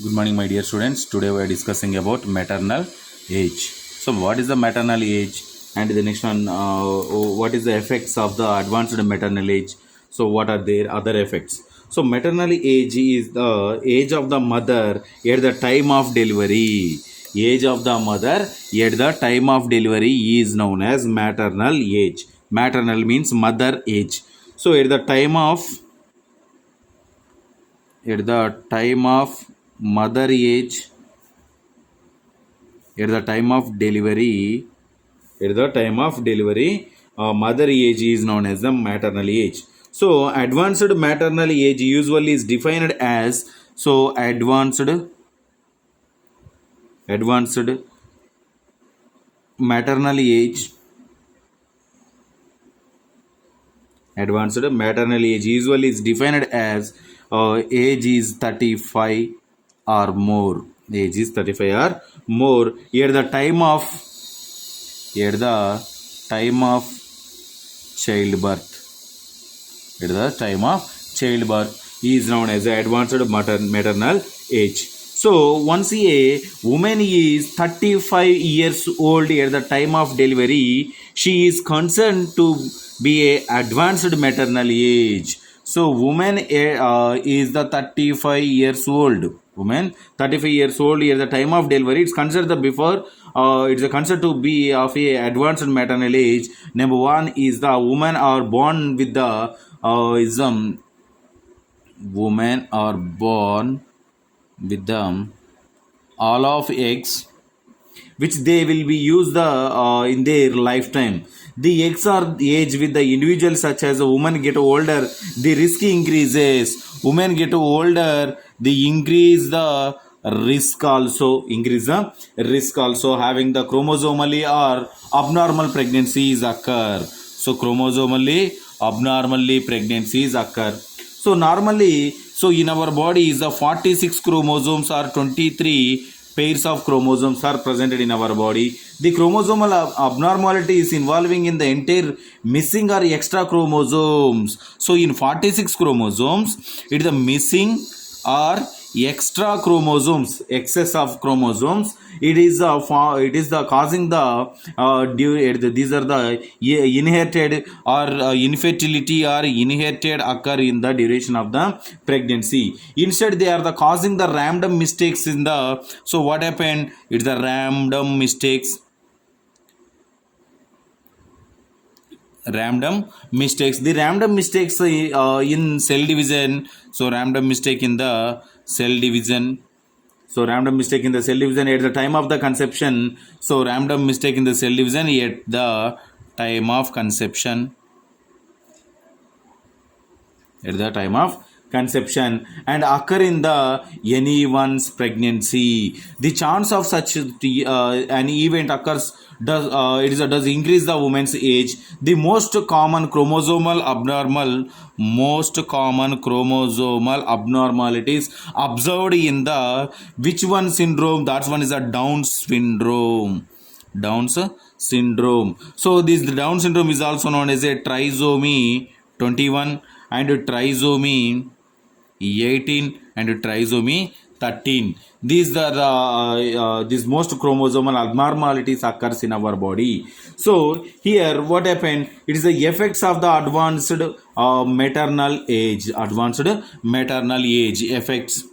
Good morning, my dear students. Today we are discussing about maternal age. So, what is the maternal age? And the next one, what is the effects of the advanced maternal age? So, what are their other effects? So, maternal age is the age of the mother at the time of delivery. Age of the mother at the time of delivery is known as maternal age. Maternal means mother age. So, at the time of mother age, at the time of delivery, mother age is known as the maternal age. So advanced maternal age usually is defined as, so advanced maternal age usually is defined as age is 35 or more. Age is 35 or more at the time of childbirth. At the time of childbirth is known as the advanced maternal age. So once a woman is 35 years old at the time of delivery, she is concerned to be a advanced maternal age. So woman is the 35 years old. Woman 35 years old at the time of delivery, it's considered the before it's a considered to be of a advanced maternal age. Number one is the woman are born with the women are born with the all of eggs which they will be used in their lifetime. The eggs are aged with the individual, such as a woman get older, the risk increases. Women get older, the increase the risk also having the chromosomally or abnormal pregnancies occur. So chromosomally abnormally pregnancies occur. So normally, so in our body is the 46 chromosomes or 23 pairs of chromosomes are presented in our body. The chromosomal abnormality is involving in the entire missing or extra chromosomes. So in 46 chromosomes, it is the missing or extra chromosomes, excess of chromosomes. It is the causing the these are the inherited or infertility or inherited occur in the duration of the pregnancy. Instead, they are the causing the random mistakes in the. So what happened? It's the random mistakes. The random mistakes in cell division. So random mistake in the cell division. So random mistake in the cell division at the time of the conception. So random mistake in the cell division at the time of conception. At the time of conception and occur in the anyone's pregnancy. The chance of such an event occurs does increase the woman's age. The most common chromosomal abnormalities observed in the which one syndrome? That one is a Down syndrome. Down's syndrome. So this Down syndrome is also known as a trisomy 21 and trisomy 18 and trisomy 13. These are these most chromosomal abnormalities occurs in our body. So here what happened? It is the effects of the advanced maternal age. Effects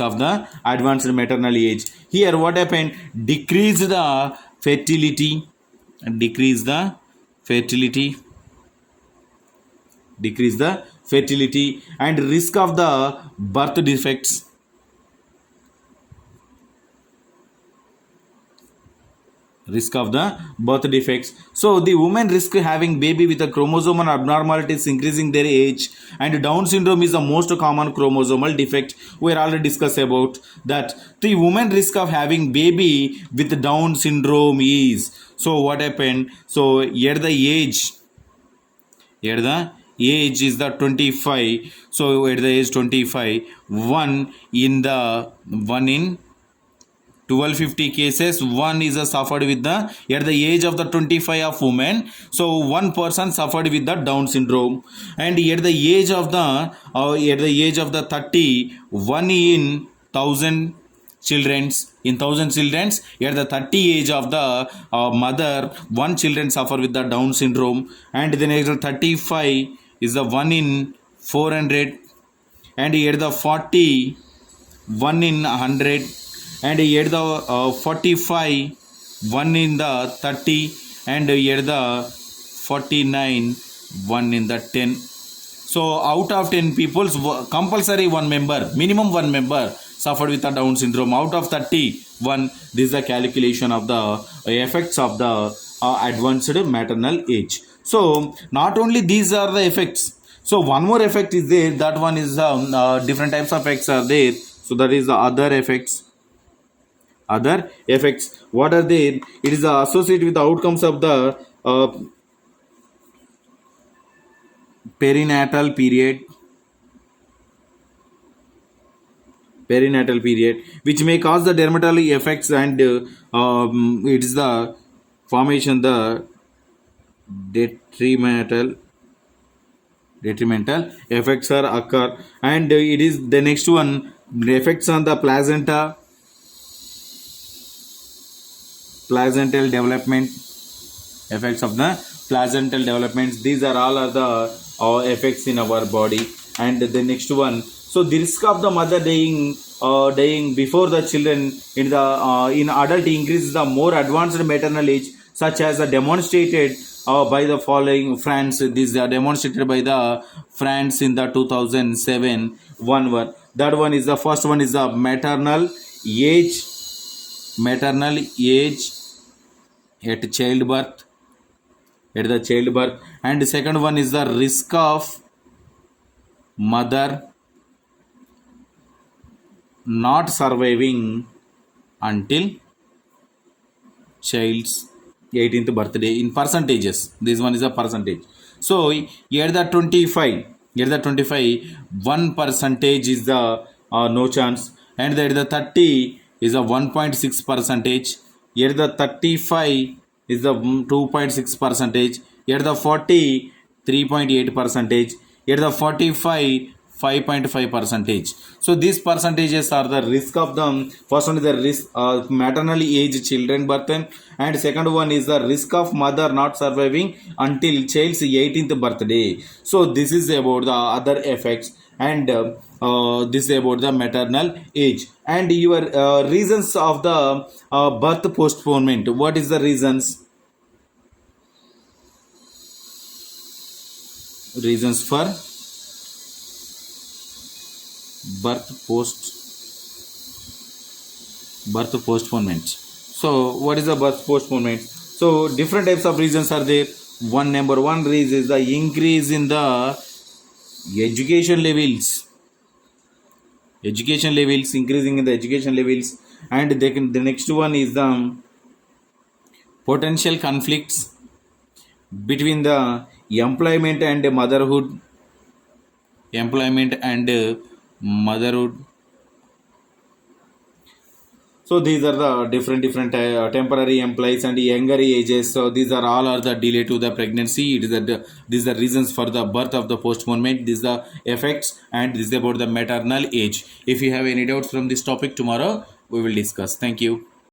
of the advanced maternal age. Here what happened? Decrease the fertility and risk of the birth defects. So the women risk having baby with a chromosomal abnormalities increasing their age, and Down syndrome is the most common chromosomal defect. We are already discussed about that. The women risk of having baby with Down syndrome is, so what happened? So at the age is the 25. So at the age 25, one in 1250 cases, one is suffered with the at the age of the 25 of women, so one person suffered with the Down syndrome, and at the age of the 30, one in 1000 children's, in 1000 children's at the 30 age of the mother, one children suffer with the Down syndrome, and then at the 35 is the one in 400, and at the 40 one in 100, and at the 45 one in the 30, and at the 49 one in the 10. So out of 10 people, compulsory one member, minimum one member suffered with the Down syndrome. Out of 31, this is the calculation of the effects of the advanced maternal age. So not only these are the effects, so one more effect is there, that one is different types of effects are there. So that is the other effects. Other effects, what are there? It is associated with the outcomes of the perinatal period, which may cause the dermatology effects, and it is the formation the detrimental effects are occur, and it is the next one, the effects on the placental development, effects of the placental developments. These are all are the effects in our body. And the next one, so the risk of the mother dying before the children in the in adult increases the more advanced maternal age, such as demonstrated by the following France. These are demonstrated by the France in the 2007 one. That one is the first one is the maternal age at childbirth, and the second one is the risk of mother not surviving until child's 18th birthday in percentages. This one is a percentage. So here the 25 1% is the no chance, and at the 30 is a 1.6 percentage. Here the 35 is the 2.6 percentage. Here the 40 3.8 percentage. Here the 45 5.5 percentage. So these percentages are the risk of them. First one is the risk maternally aged children birth, and second one is the risk of mother not surviving until child's 18th birthday. So this is about the other effects, and this is about the maternal age. And your reasons of the birth postponement. What is the reasons for birth postponement? So what is the birth postponement? So different types of reasons are there. Number one reason is the increase in the education levels, increasing in the education levels. And the next one is the potential conflicts between the employment and motherhood. So these are the different temporary employees and younger ages. So these are all are the delay to the pregnancy. These are reasons for the birth of the postponement. These are the effects, and this is about the maternal age. If you have any doubts from this topic, tomorrow we will discuss. Thank you.